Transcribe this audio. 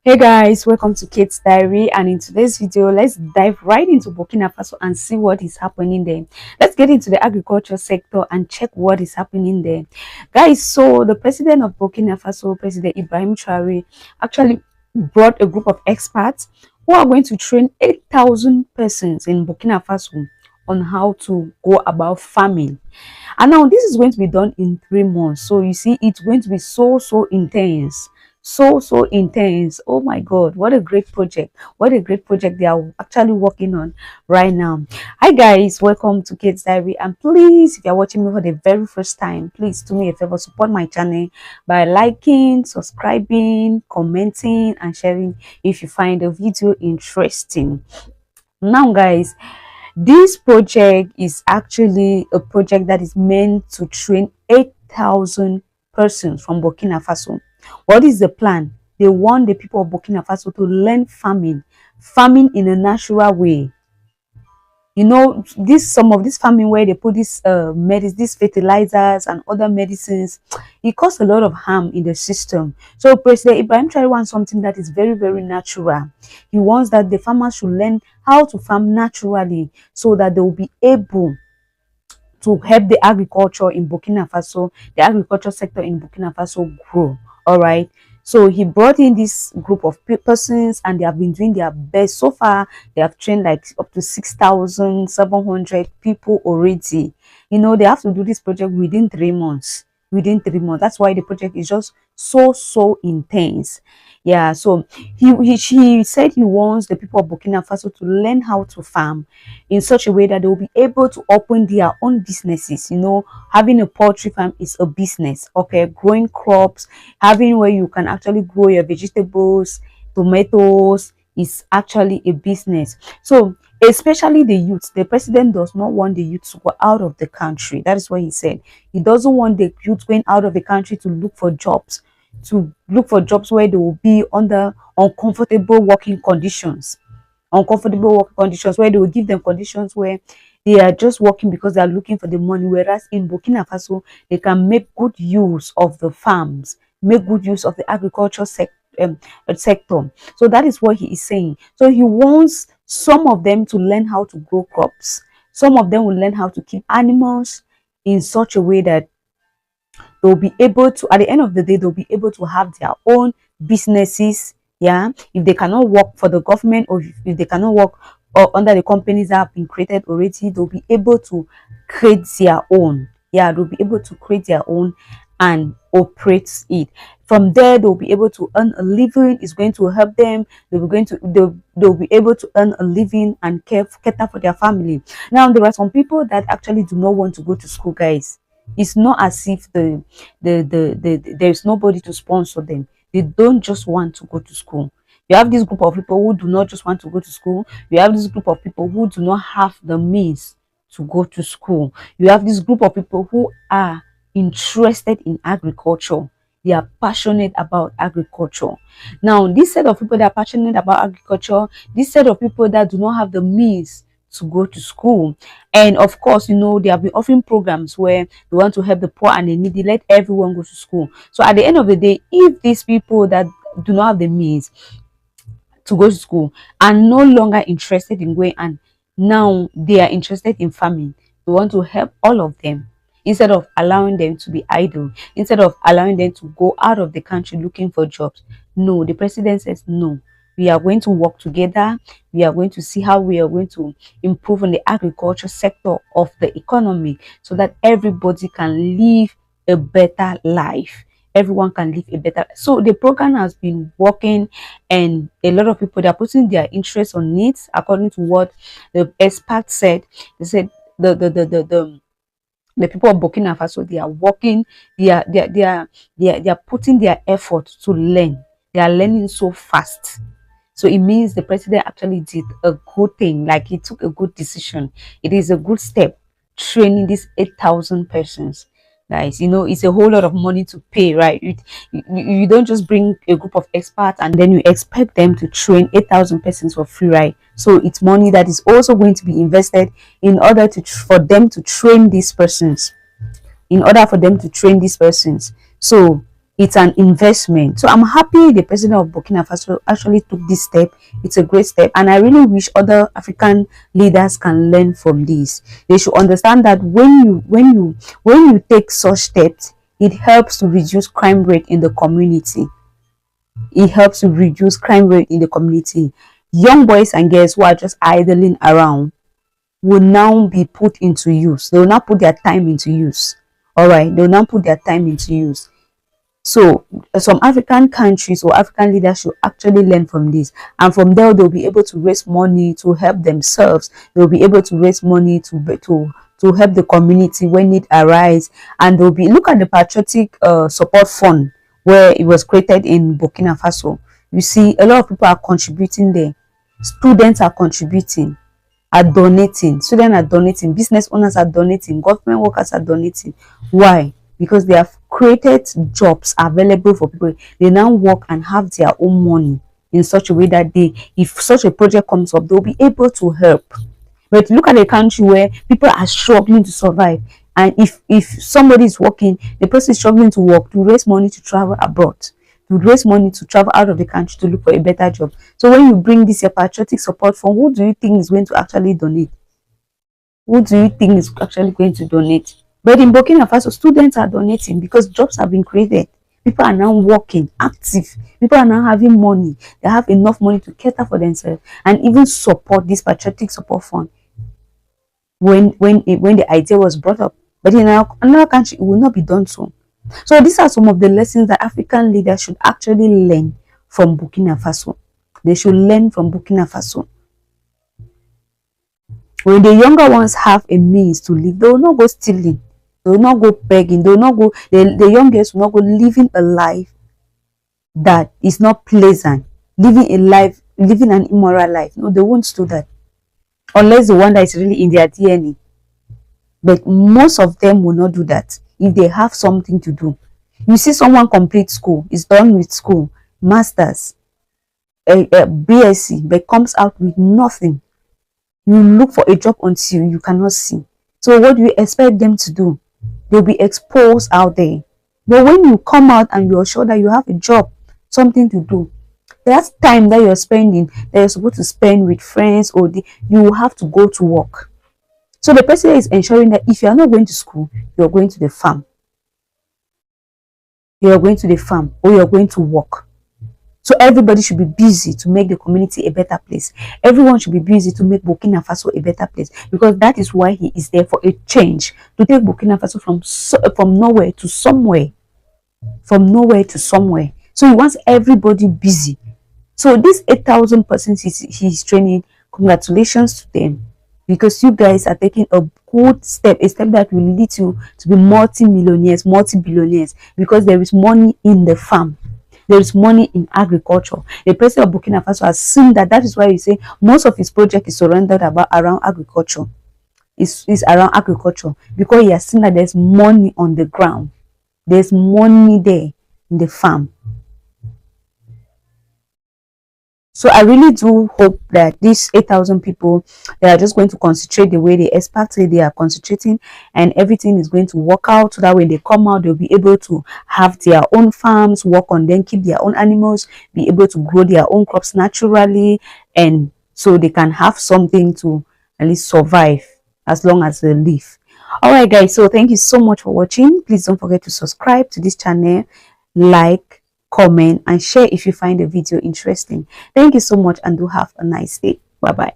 Hey guys, welcome to Kate's Diary, and in today's video let's dive right into Burkina Faso and see what is happening there. Let's get into the agriculture sector and check what is happening there. Guys, so the president of Burkina Faso, President Ibrahim Traore, actually brought a group of experts who are going to train 8,000 persons in Burkina Faso on how to go about farming. And now this is going to be done in 3 months. So you see, it's going to be so intense. So intense. Oh my god, what a great project. What a great project they are actually working on right now. Hi guys, welcome to Kids Diary, and please, if you're watching me for the very first time, please do me a favor, support my channel by liking, subscribing, commenting and sharing if you find the video interesting. Now guys, this project is actually a project that is meant to train 8,000 persons from Burkina Faso. What is the plan? They want the people of Burkina Faso to learn farming in a natural way. You know, some of this farming where they put these fertilizers and other medicines, it causes a lot of harm in the system. So President Ibrahim Traore wants something that is very natural. He wants that the farmers should learn how to farm naturally so that they will be able to help the agriculture in Burkina Faso, the agriculture sector in Burkina Faso grow. All right. So he brought in this group of persons and they have been doing their best. So far, they have trained like up to 6,700 people already. You know, they have to do this project within 3 months. Within 3 months. That's why the project is just so intense. Yeah, so he said he wants the people of Burkina Faso to learn how to farm in such a way that they will be able to open their own businesses. You know, having a poultry farm is a business. Okay, growing crops, having where you can actually grow your vegetables, tomatoes is actually a business. So especially the youth, the president does not want the youth to go out of the country. That is what he said. He doesn't want the youth going out of the country to look for jobs, where they will be under uncomfortable working conditions, where they will give them conditions where they are just working because they are looking for the money. Whereas in Burkina Faso, they can make good use of the farms, make good use of the agricultural sector. So that is what he is saying. So he wants some of them to learn how to grow crops. Some of them will learn how to keep animals in such a way that they'll be able to, at the end of the day, they'll be able to have their own businesses. Yeah, if they cannot work for the government, or if they cannot work under the companies that have been created already, they'll be able to create their own. Yeah, they'll be able to create their own and operate it. From there, they'll be able to earn a living. It's going to help them. They'll be able to earn a living and cater for their family. Now, there are some people that actually do not want to go to school, guys. It's not as if there's nobody to sponsor them. They don't just want to go to school. You have this group of people who do not just want to go to school. You have this group of people who do not have the means to go to school. You have this group of people who are interested in agriculture. They are passionate about agriculture. Now, this set of people that are passionate about agriculture, this set of people that do not have the means to go to school, and of course, you know, they have been offering programs where they want to help the poor and the needy, let everyone go to school. So at the end of the day, if these people that do not have the means to go to school are no longer interested in going, and now they are interested in farming, we want to help all of them instead of allowing them to be idle, instead of allowing them to go out of the country looking for jobs. No, the president says no. We are going to work together. We are going to see how we are going to improve on the agriculture sector of the economy so that everybody can live a better life. Everyone can live a better. So the program has been working, and a lot of people, they are putting their interest on it. According to what the experts said, they said the people of Burkina Faso, they are working, they are putting their effort to learn. They are learning so fast. So it means the president actually did a good thing, like he took a good decision. It is a good step, training these 8,000 persons. Guys, you know, it's a whole lot of money to pay, right? You don't just bring a group of experts and then you expect them to train 8,000 persons for free, right? So it's money that is also going to be invested in order for them to train these persons. So it's an investment. So I'm happy the president of Burkina Faso actually took this step. It's a great step, and I really wish other African leaders can learn from this. They should understand that when you take such steps, it helps to reduce crime rate in the community. It helps to reduce crime rate in the community. Young boys and girls who are just idling around will now be put into use. They will now put their time into use. All right, they will now put their time into use. So some African countries or African leaders should actually learn from this, and from there they'll be able to raise money to help themselves. They'll be able to raise money to help the community when need arise, and they'll be look at the patriotic support fund where it was created in Burkina Faso. You see, a lot of people are contributing there. Students are contributing, are donating. Students are donating. Business owners are donating. Government workers are donating. Why? Because they have created jobs available for people. They now work and have their own money in such a way that if such a project comes up, they'll be able to help. But look at a country where people are struggling to survive, and if somebody is working, the person is struggling to work, to raise money to travel abroad, to raise money to travel out of the country to look for a better job. So when you bring this your patriotic support fund, who do you think is going to actually donate? Who do you think is actually going to donate? But in Burkina Faso, students are donating because jobs have been created. People are now working, active. People are now having money. They have enough money to cater for themselves and even support this patriotic support fund when the idea was brought up. But in another country, it will not be done so. So these are some of the lessons that African leaders should actually learn from Burkina Faso. They should learn from Burkina Faso. When the younger ones have a means to live, they will not go stealing. They will not go begging. They will not go. The youngest will not go living a life that is not pleasant. Living an immoral life. No, they won't do that. Unless the one that is really in their DNA. But most of them will not do that if they have something to do. You see someone complete school, is done with school, masters, a BSc, but comes out with nothing. You look for a job until you cannot see. So what do you expect them to do? They'll be exposed out there. But when you come out and you're sure that you have a job, something to do, that time that you're spending, that you're supposed to spend with friends, or you will have to go to work. So the president is ensuring that if you are not going to school, you're going to the farm. You're going to the farm, or you're going to work. So everybody should be busy to make the community a better place. Everyone should be busy to make Burkina Faso a better place, because that is why he is there, for a change, to take Burkina Faso from nowhere to somewhere. From nowhere to somewhere. So he wants everybody busy. So these 8,000 persons he's training, congratulations to them, because you guys are taking a good step, a step that will lead you to be multi-millionaires, multi-billionaires, because there is money in the farm. There is money in agriculture. The president of Burkina Faso has seen that. That is why you say most of his project is surrounded around agriculture. It's around agriculture, because he has seen that there's money on the ground. There's money there in the farm. So I really do hope that these 8,000 people, they are just going to concentrate the way they expect they are concentrating, and everything is going to work out, so that when they come out, they'll be able to have their own farms, work on them, keep their own animals, be able to grow their own crops naturally, and so they can have something to at least survive as long as they live. All right, guys, so thank you so much for watching. Please don't forget to subscribe to this channel, like, comment, and share if you find the video interesting. Thank you so much, and do have a nice day. Bye bye.